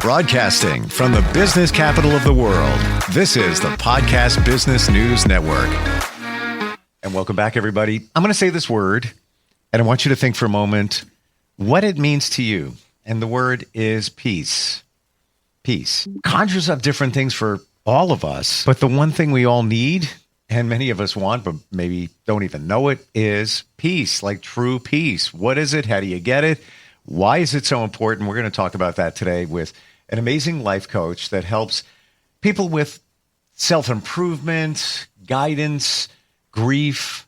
Broadcasting from the business capital of the world, this is the Podcast Business News Network. And welcome back, everybody. I'm going to say this word, and I want you to think for a moment what it means to you. And the word is peace. Peace conjures up different things for all of us, but the one thing we all need, and many of us want, but maybe don't even know it, is peace, like true peace. What is it? How do you get it? Why is it so important? We're going to talk about that today with an amazing life coach that helps people with self-improvement, guidance, grief,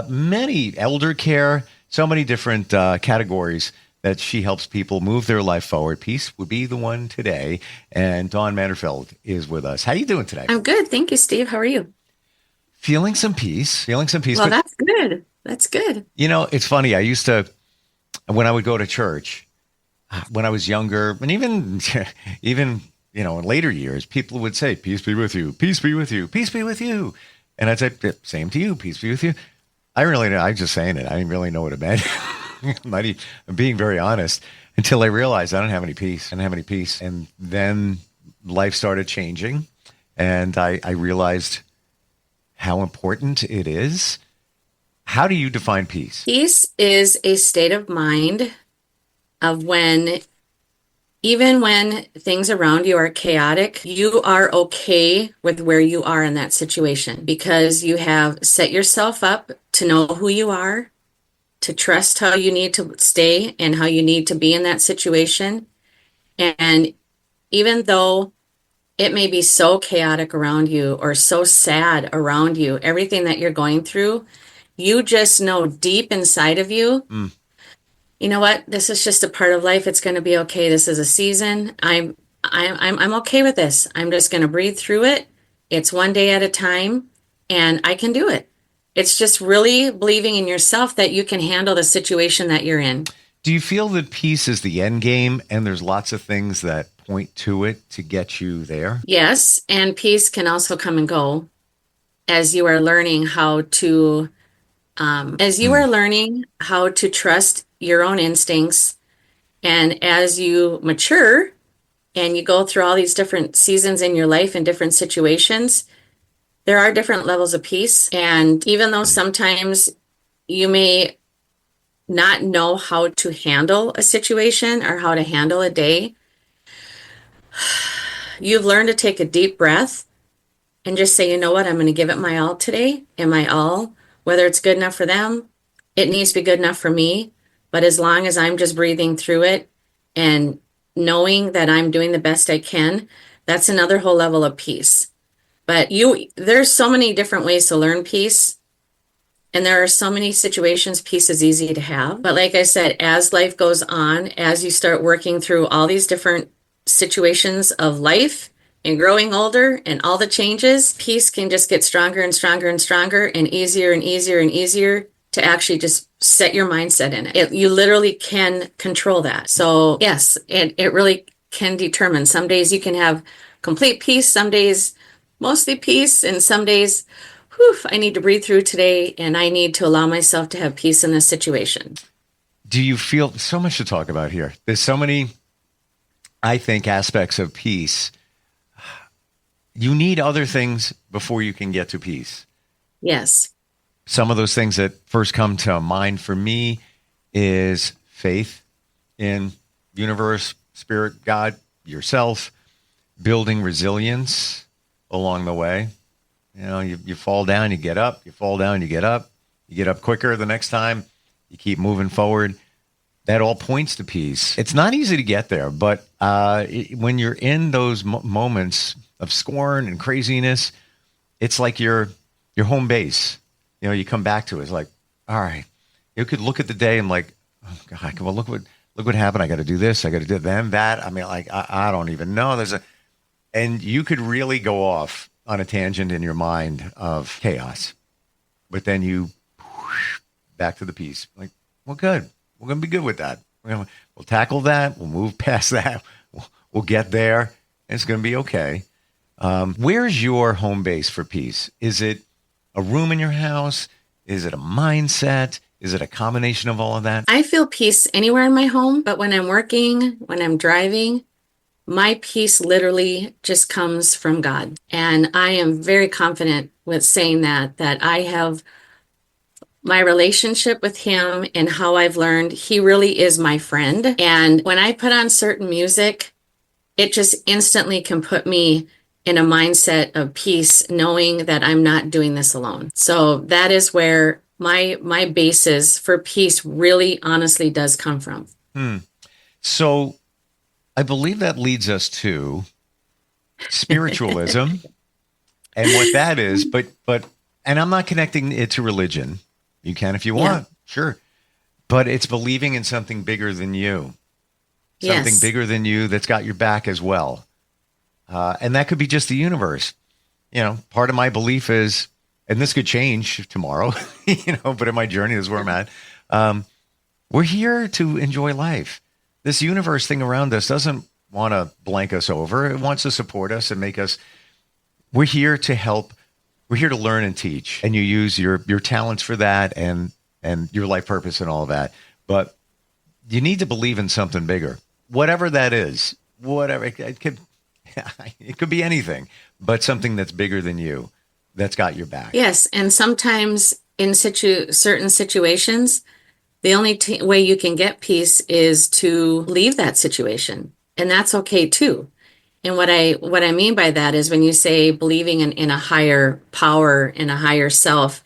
many elder care, so many different categories that she helps people move their life forward. Peace would be the one today. And Dawn Manderfeld is with us. How are you doing today? I'm good. Thank you, Steve. How are you? Feeling some peace. Well, that's good. That's good. You know, it's funny. I used to, when I would go to church, when I was younger, and even you know, in later years, people would say, peace be with you, peace be with you, peace be with you. And I'd say, same to you, peace be with you. I'm just saying it. I didn't really know what it meant. I'm being very honest until I realized I don't have any peace. I don't have any peace. And then life started changing, and I realized how important it is. How do you define peace? Peace is a state of mind of when, even when things around you are chaotic, you are okay with where you are in that situation because you have set yourself up to know who you are, to trust how you need to stay and how you need to be in that situation. And even though it may be so chaotic around you or so sad around you, everything that you're going through, you just know deep inside of you, you know what? This is just a part of life. It's going to be okay. This is a season. I'm okay with this. I'm just going to breathe through it. It's one day at a time, and I can do it. It's just really believing in yourself that you can handle the situation that you're in. Do you feel that peace is the end game, and there's lots of things that point to it to get you there? Yes, and peace can also come and go as you are learning how to trust your own instincts, and as you mature and you go through all these different seasons in your life and different situations, there are different levels of peace. And even though sometimes you may not know how to handle a situation or how to handle a day, you've learned to take a deep breath and just say, you know what, I'm going to give it my all today. And my all, whether it's good enough for them, it needs to be good enough for me. But as long as I'm just breathing through it and knowing that I'm doing the best I can, that's another whole level of peace. But there's so many different ways to learn peace. And there are so many situations peace is easy to have. But like I said, as life goes on, as you start working through all these different situations of life and growing older and all the changes, peace can just get stronger and stronger and stronger and easier and easier and easier to actually just set your mindset in it. You literally can control that. So yes, it really can determine. Some days you can have complete peace, some days mostly peace, and some days, I need to breathe through today and I need to allow myself to have peace in this situation. Do you feel so much to talk about here? There's so many, I think, aspects of peace. You need other things before you can get to peace. Yes. Some of those things that first come to mind for me is faith in universe, spirit, God, yourself, building resilience along the way. You know, you fall down, you get up, you fall down, you get up quicker the next time, you keep moving forward. That all points to peace. It's not easy to get there, but when you're in those moments of scorn and craziness, it's like your home base. You know, you come back to it. It's like, all right, you could look at the day and like, oh God, well, look what happened. I got to do this. I got to do then that. I mean, like, I don't even know. And you could really go off on a tangent in your mind of chaos, but then you back to the peace. Like, well, good. We're going to be good with that. We'll tackle that. We'll move past that. We'll get there. And it's going to be okay. Where's your home base for peace? Is it a room in your house? Is it a mindset? Is it a combination of all of that? I feel peace anywhere in my home, but when I'm working, when I'm driving, My peace literally just comes from God. And I am very confident with saying that I have my relationship with him and how I've learned he really is my friend. And when I put on certain music, it just instantly can put me in a mindset of peace, knowing that I'm not doing this alone. So that is where my basis for peace really honestly does come from. So I believe that leads us to spiritualism and what that is, but and I'm not connecting it to religion. You can if you want, sure. But it's believing in something bigger than you. Something bigger than you that's got your back as well. And that could be just the universe. Part of my belief is, and this could change tomorrow, but in my journey, this is where I'm at. We're here to enjoy life. This universe thing around us doesn't want to blank us over. It wants to support us and make us, we're here to help. We're here to learn and teach. And you use your talents for that and your life purpose and all of that. But you need to believe in something bigger. Whatever that is, whatever it could be anything, but something that's bigger than you, that's got your back. Yes, and sometimes in certain situations, the only way you can get peace is to leave that situation, and that's okay too. And what I mean by that is when you say believing in a higher power, in a higher self,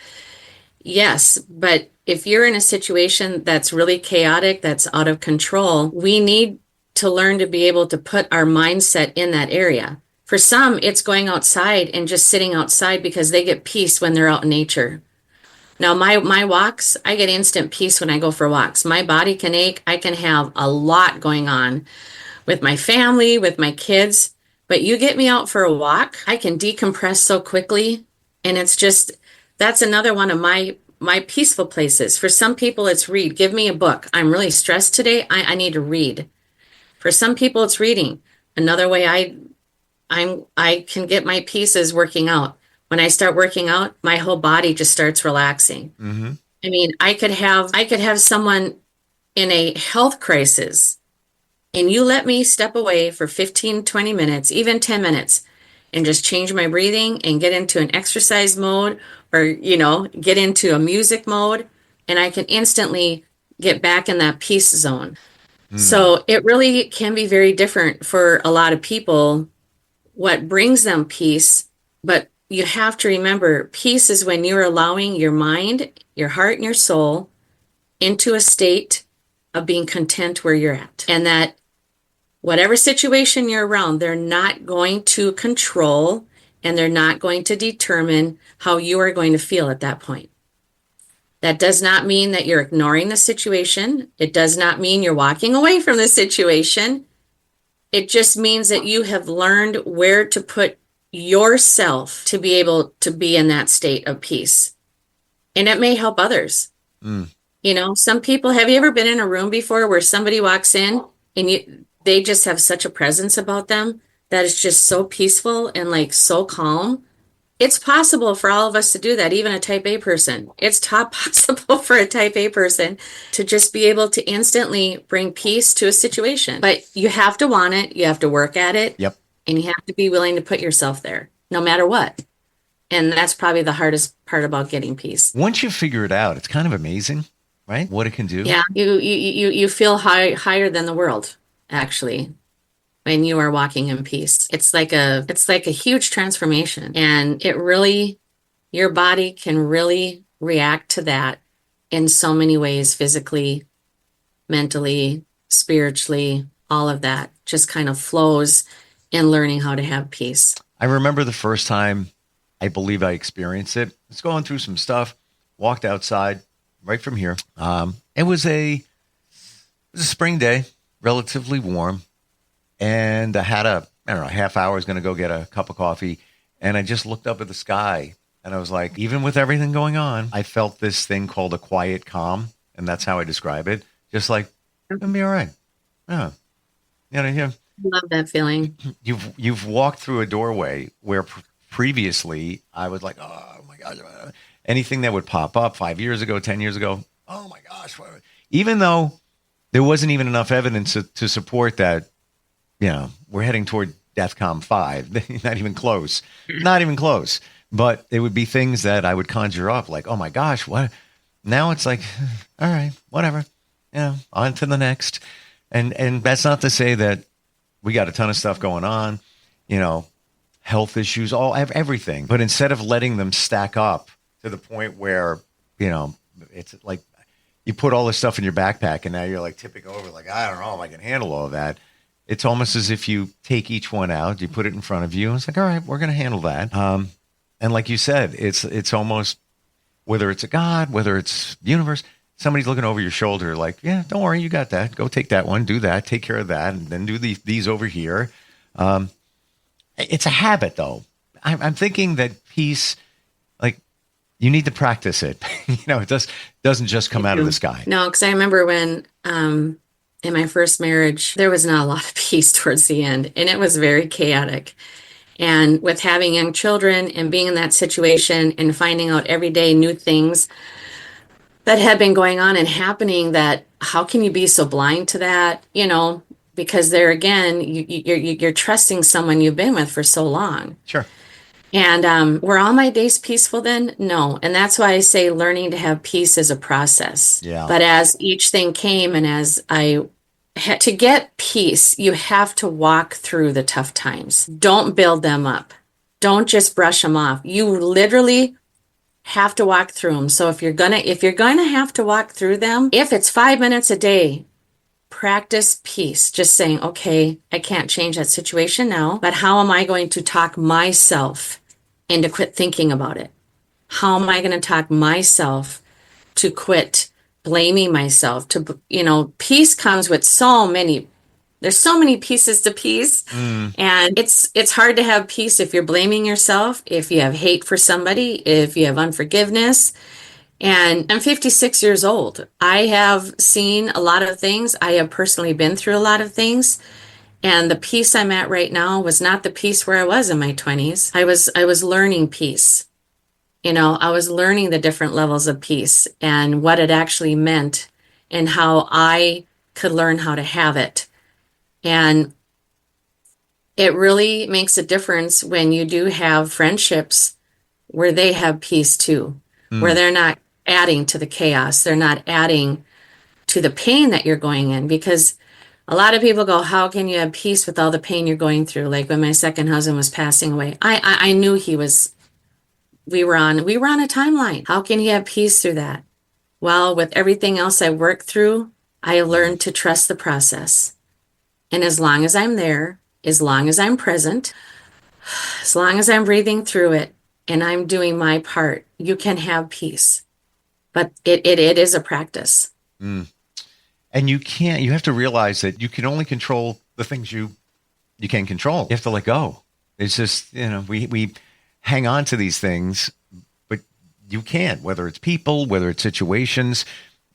yes, but if you're in a situation that's really chaotic, that's out of control, we need to learn to be able to put our mindset in that area. For some, it's going outside and just sitting outside because they get peace when they're out in nature. Now, my walks, I get instant peace when I go for walks. My body can ache. I can have a lot going on with my family, with my kids. But you get me out for a walk, I can decompress so quickly. And it's just, that's another one of my peaceful places. For some people, it's read. Give me a book. I'm really stressed today. I need to read. For some people, it's reading. Another way I can get my peace is working out. When I start working out, my whole body just starts relaxing. Mm-hmm. I mean, I could have someone in a health crisis, and you let me step away for 15, 20 minutes, even 10 minutes, and just change my breathing and get into an exercise mode or, get into a music mode, and I can instantly get back in that peace zone. So it really can be very different for a lot of people what brings them peace, but you have to remember peace is when you're allowing your mind, your heart, and your soul into a state of being content where you're at. And that whatever situation you're around, they're not going to control and they're not going to determine how you are going to feel at that point. That does not mean that you're ignoring the situation. It does not mean you're walking away from the situation. It just means that you have learned where to put yourself to be able to be in that state of peace. And it may help others. Some people, have you ever been in a room before where somebody walks in and they just have such a presence about them that is just so peaceful and like so calm? It's possible for all of us to do that, even a type A person. It's top possible for a type A person to just be able to instantly bring peace to a situation. But you have to want it. You have to work at it. Yep. And you have to be willing to put yourself there, no matter what. And that's probably the hardest part about getting peace. Once you figure it out, it's kind of amazing, right? What it can do. Yeah, you feel higher than the world, actually, when you are walking in peace. It's like a huge transformation, and your body can really react to that in so many ways, physically, mentally, spiritually, all of that just kind of flows in learning how to have peace. I remember the first time I believe I experienced it. I was going through some stuff, walked outside right from here. It was a spring day, relatively warm. And I had half hour. I was going to go get a cup of coffee. And I just looked up at the sky and I was like, even with everything going on, I felt this thing called a quiet calm. And that's how I describe it. Just like, it'll be all right. Yeah. I love that feeling. You've walked through a doorway where previously I was like, oh my gosh, anything that would pop up 5 years ago, 10 years ago. Oh my gosh. Even though there wasn't even enough evidence to support that we're heading toward DEFCON 5. Not even close. Not even close. But it would be things that I would conjure up like, oh my gosh, what? Now it's like, all right, whatever. On to the next. And that's not to say that we got a ton of stuff going on, health issues, everything. But instead of letting them stack up to the point where, it's like you put all this stuff in your backpack and now you're like tipping over, like, I don't know if I can handle all of that. It's almost as if you take each one out, you put it in front of you, and it's like, all right, we're going to handle that. And like you said, it's almost, whether it's a God, whether it's the universe, somebody's looking over your shoulder like, yeah, don't worry, you got that. Go take that one, do that, take care of that, and then do these over here. It's a habit, though. I'm thinking that peace, like, you need to practice it. It doesn't just come out of the sky. No, because I remember when in my first marriage, there was not a lot of peace towards the end, and it was very chaotic. And with having young children and being in that situation and finding out every day new things that had been going on and happening, that how can you be so blind to that? Because there again, you're trusting someone you've been with for so long. Sure. And were all my days peaceful then? No. And that's why I say learning to have peace is a process. Yeah. But as each thing came and as I had to get peace, you have to walk through the tough times. Don't build them up. Don't just brush them off. You literally have to walk through them. So if you're gonna have to walk through them, if it's 5 minutes a day, practice peace. Just saying, okay, I can't change that situation now, but how am I going to talk myself into quit thinking about it? How am I going to talk myself to quit blaming myself? Peace comes with there's so many pieces to peace. And it's hard to have peace if you're blaming yourself, if you have hate for somebody, if you have unforgiveness. And I'm 56 years old. I have seen a lot of things. I have personally been through a lot of things. And the peace I'm at right now was not the peace where I was in my 20s. I was learning peace. I was learning the different levels of peace and what it actually meant and how I could learn how to have it. And it really makes a difference when you do have friendships where they have peace too, where they're not adding to the chaos. They're not adding to the pain that you're going in, because a lot of people go, how can you have peace with all the pain you're going through? Like when my second husband was passing away, I knew we were on a timeline. How can you have peace through that? Well, with everything else I worked through, I learned to trust the process. And as long as I'm there, as long as I'm present, as long as I'm breathing through it and I'm doing my part, you can have peace. But it is a practice. And you have to realize that you can only control the things you can control. You have to let go. It's just, we hang on to these things, but you can't, whether it's people, whether it's situations.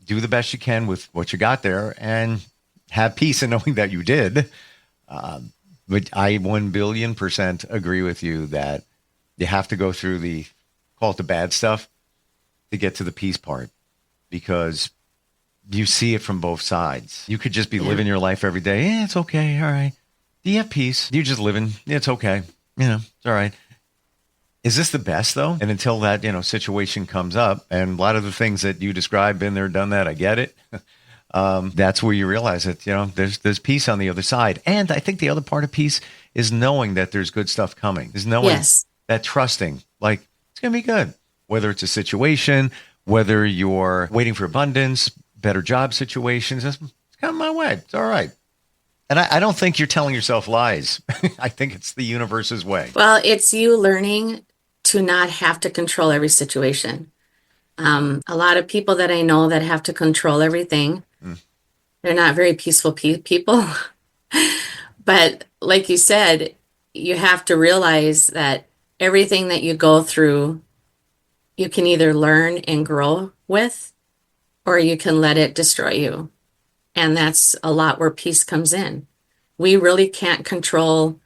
Do the best you can with what you got there and have peace in knowing that you did. But I 1,000,000,000% agree with you that you have to go through call it the bad stuff to get to the peace part, because you see it from both sides. You could just be living your life every day. Yeah, it's okay. All right. Do you have peace? You're just living. It's okay. It's all right. Is this the best though? And until that, situation comes up, and a lot of the things that you described, been there, done that, I get it. That's where you realize that, there's peace on the other side. And I think the other part of peace is knowing that there's good stuff coming. Is knowing that, trusting, like, it's going to be good. Whether it's a situation, whether you're waiting for abundance, better job situations, it's coming my way. It's all right. And I don't think you're telling yourself lies. I think it's the universe's way. Well, it's you learning to not have to control every situation. A lot of people that I know that have to control everything, they're not very peaceful people. But like you said, you have to realize that everything that you go through, you can either learn and grow with, or you can let it destroy you. And that's a lot where peace comes in. We really can't control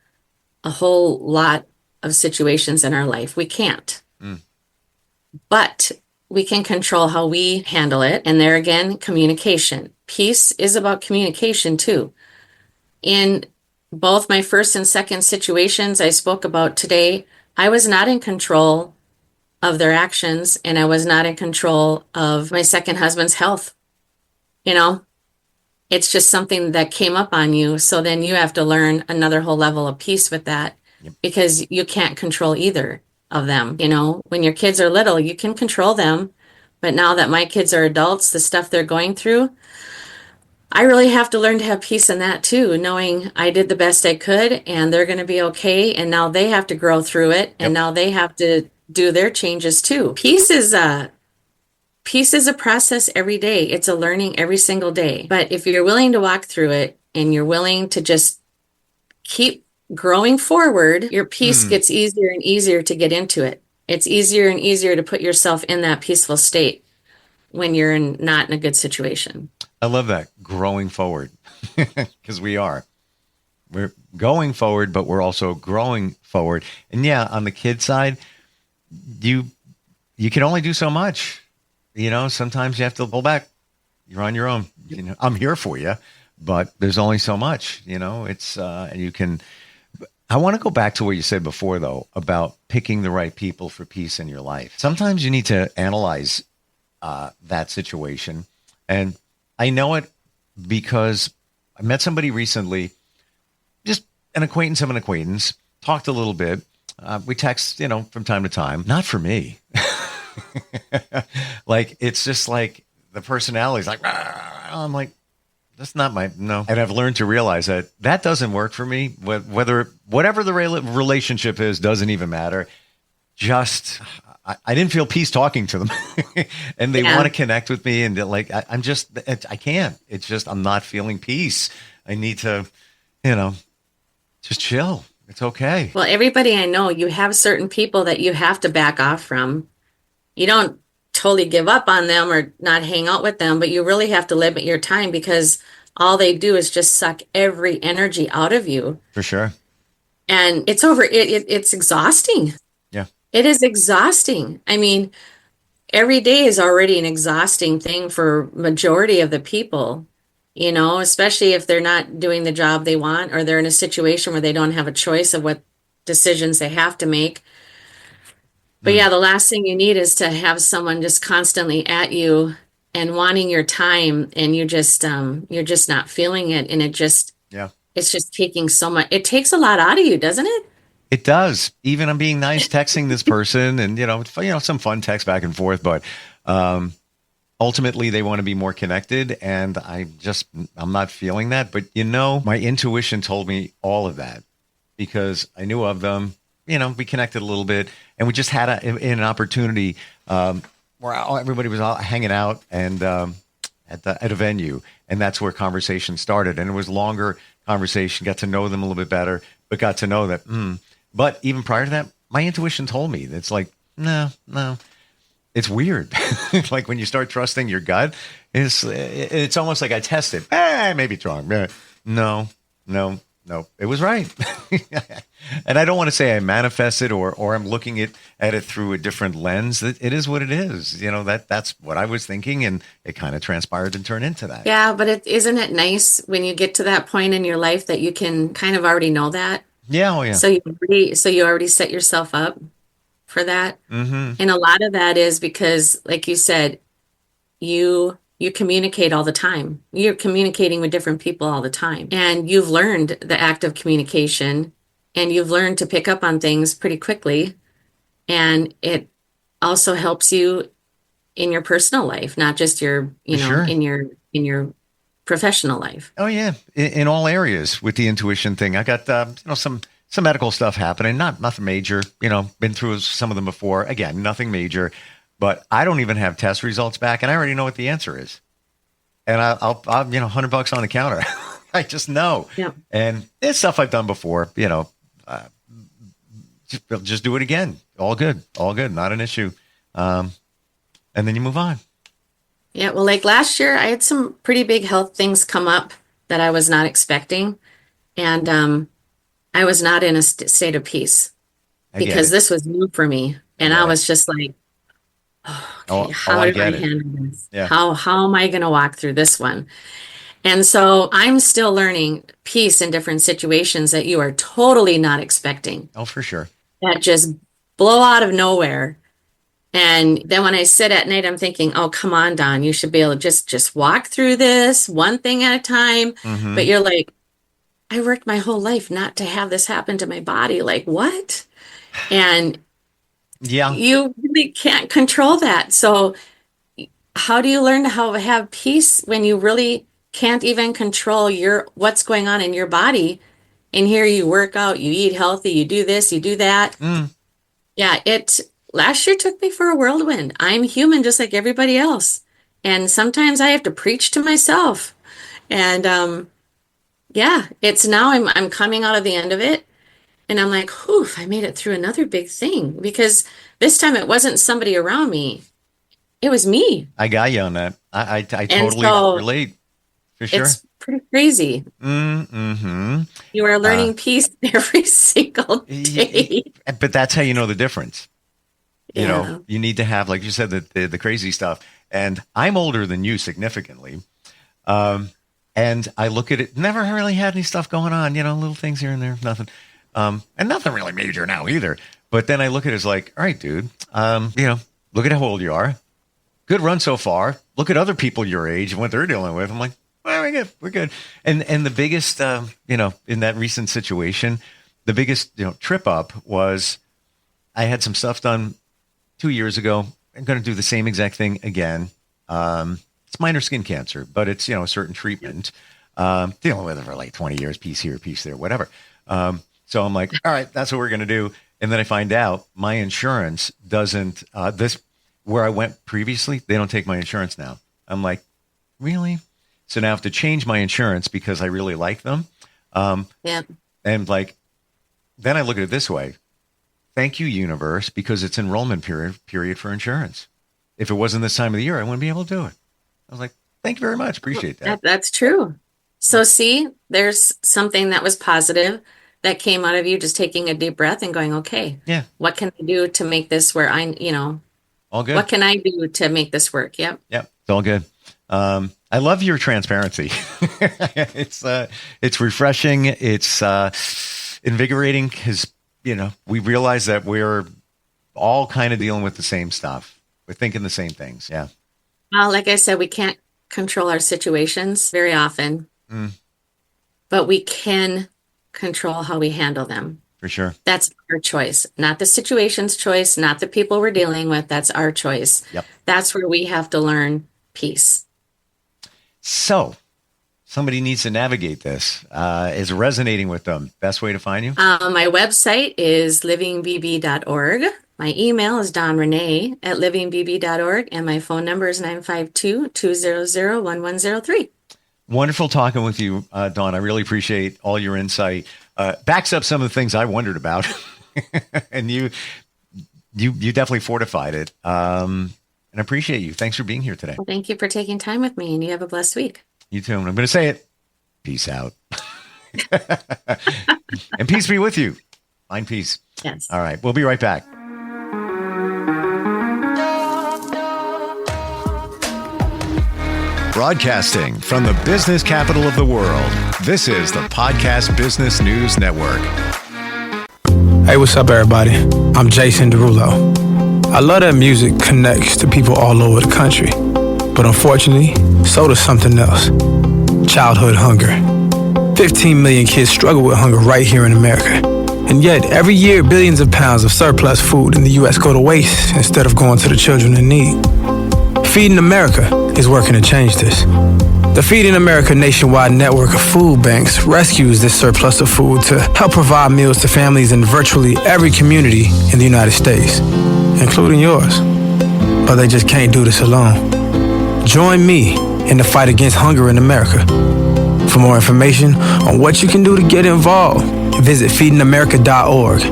a whole lot of situations in our life. We can't. But we can control how we handle it. And there again, communication. Peace is about communication too. In both my first and second situations I spoke about today, I was not in control of their actions, and I was not in control of my second husband's health. You know, it's just something that came up on you. So then you have to learn another whole level of peace with that Yep. because you can't control either of them. You know, when your kids are little, you can control them. But now that my kids are adults, the stuff they're going through, I really have to learn to have peace in that too, knowing I did the best I could and they're going to be okay. And now they have to grow through it. And Yep. now they have to do their changes too. Peace is a process every day. It's a learning every single day. But if you're willing to walk through it and you're willing to just keep growing forward, your peace gets easier and easier to get into it. It's easier and easier to put yourself in that peaceful state when you're not in a good situation. I love that, growing forward, because we are. We're going forward, but we're also growing forward. And yeah, on the kid side, you can only do so much. You know, sometimes you have to pull back. You're on your own. You know, I'm here for you, but there's only so much. You know, it's and you can. I want to go back to what you said before, though, about picking the right people for peace in your life. Sometimes you need to analyze that situation, and I know it because I met somebody recently, just an acquaintance of an acquaintance. Talked a little bit. We text, from time to time. Not for me. Like, it's just like the personality is like, "Rah." I'm like, that's not no. And I've learned to realize that doesn't work for me. Whatever the relationship is, doesn't even matter. Just, I didn't feel peace talking to them, and they want to connect with me. And like, I can't, it's just, I'm not feeling peace. I need to, just chill. It's okay. Well, everybody I know, you have certain people that you have to back off from. You don't totally give up on them or not hang out with them, but you really have to limit your time because all they do is just suck every energy out of you. For sure. And it's over. It's exhausting. Yeah. It is exhausting. I mean, every day is already an exhausting thing for majority of the people, especially if they're not doing the job they want or they're in a situation where they don't have a choice of what decisions they have to make. But yeah, the last thing you need is to have someone just constantly at you and wanting your time, and you're just not feeling it, and it's just taking so much. It takes a lot out of you, doesn't it? It does. Even I'm being nice, texting this person, and some fun text back and forth, but ultimately they want to be more connected, and I'm not feeling that. But my intuition told me all of that because I knew of them. We connected a little bit, and we just had an opportunity where everybody was all hanging out and at a venue, and that's where conversation started. And it was longer conversation, got to know them a little bit better, but got to know that. But even prior to that, my intuition told me it's like, no, it's weird. Like when you start trusting your gut, it's almost like I tested. Maybe it's wrong. No. It was right. And I don't want to say I manifested or I'm looking at it through a different lens. It is what it is. That's what I was thinking, and it kind of transpired and turned into that. Yeah, but isn't it nice when you get to that point in your life that you can kind of already know that? Yeah, oh yeah. So you already set yourself up for that. Mm-hmm. And a lot of that is because, like you said, you communicate all the time. You're communicating with different people all the time. And you've learned the act of communication, and you've learned to pick up on things pretty quickly. And it also helps you in your personal life, not just your, Sure. in your professional life. Oh yeah, in all areas with the intuition thing. I got some medical stuff happening, nothing major. Been through some of them before. Again, nothing major. But I don't even have test results back, and I already know what the answer is. And I'll $100 on the counter. I just know. Yeah. And it's stuff I've done before. Just do it again. All good, not an issue. And then you move on. Yeah. Well, like last year, I had some pretty big health things come up that I was not expecting, and I was not in a state of peace because this was new for me, and I was just like, okay, how do I handle this? Yeah. How am I going to walk through this one? And so I'm still learning peace in different situations that you are totally not expecting, Oh, for sure. that just blow out of nowhere. And then when I sit at night, I'm thinking, oh, come on, Don, you should be able to just walk through this one thing at a time. Mm-hmm. But you're like, I worked my whole life not to have this happen to my body. Like, what? And Yeah. you really can't control that. So how do you learn to have peace when you really can't even control what's going on in your body? And here you work out, you eat healthy, you do this, you do that. Yeah, last year took me for a whirlwind. I'm human just like everybody else. And sometimes I have to preach to myself. And yeah, it's now I'm coming out of the end of it. And I'm like, whew, I made it through another big thing, because this time it wasn't somebody around me. It was me. I got you on that. I totally relate, for sure. It's pretty crazy. Mm-hmm. You are learning peace every single day. But that's how you know the difference. You Yeah. know, you need to have, like you said, the crazy stuff. And I'm older than you significantly. And I look at it, never really had any stuff going on, you know, little things here and there, nothing. And nothing really major now either. But then I look at it as like, all right, dude, you know, look at how old you are. Good run so far. Look at other people your age and what they're dealing with. I'm like, well, we're good. We're good. And the biggest, you know, in that recent situation, the biggest, you know, trip up was I had some stuff done 2 years ago. I'm going to do the same exact thing again. It's minor skin cancer, but it's, you know, a certain treatment. Dealing with it for like 20 years, piece here, piece there, whatever. So I'm like, all right, that's what we're going to do. And then I find out my insurance doesn't, where I went previously, they don't take my insurance now. I'm like, really? So now I have to change my insurance because I really like them. Yeah. And like, then I look at it this way. Thank you, universe, because it's enrollment period for insurance. If it wasn't this time of the year, I wouldn't be able to do it. I was like, thank you very much. Appreciate that. That's true. So see, there's something that was positive that came out of you just taking a deep breath and going, okay, Yeah. what can I do to make this where All good. what can I do to make this work? Yep. Yep. It's all good. I love your transparency. It's refreshing. It's invigorating because, you know, we realize that we're all kind of dealing with the same stuff. We're thinking the same things. Yeah. Well, like I said, we can't control our situations very often, but we can control how we handle them. For sure. That's our choice, not the situation's choice, not the people we're dealing with. That's our choice. Yep. That's where we have to learn peace. So somebody needs to navigate this. Is resonating with them. Best way to find you? My website is livingbb.org. My email is donrenee@livingbb.org, and my phone number is 952-200-1103. Wonderful talking with you, Dawn. I really appreciate all your insight. Backs up some of the things I wondered about, and you definitely fortified it. And I appreciate you. Thanks for being here today. Well, thank you for taking time with me, and you have a blessed week. You too. And I'm going to say it. Peace out. And peace be with you. Find peace. Yes. All right. We'll be right back. Broadcasting from the business capital of the world, this is the Podcast Business News Network. Hey, what's up, everybody? I'm Jason Derulo. I love that music connects to people all over the country. But unfortunately, so does something else. Childhood hunger. 15 million kids struggle with hunger right here in America. And yet, every year, billions of pounds of surplus food in the U.S. go to waste instead of going to the children in need. Feeding America is working to change this. The Feeding America nationwide network of food banks rescues this surplus of food to help provide meals to families in virtually every community in the United States, including yours. But they just can't do this alone. Join me in the fight against hunger in America. For more information on what you can do to get involved, visit feedingamerica.org.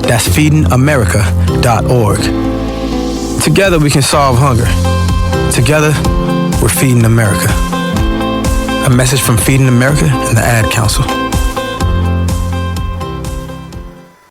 That's feedingamerica.org. Together we can solve hunger. Together, we're Feeding America. A message from Feeding America and the Ad Council.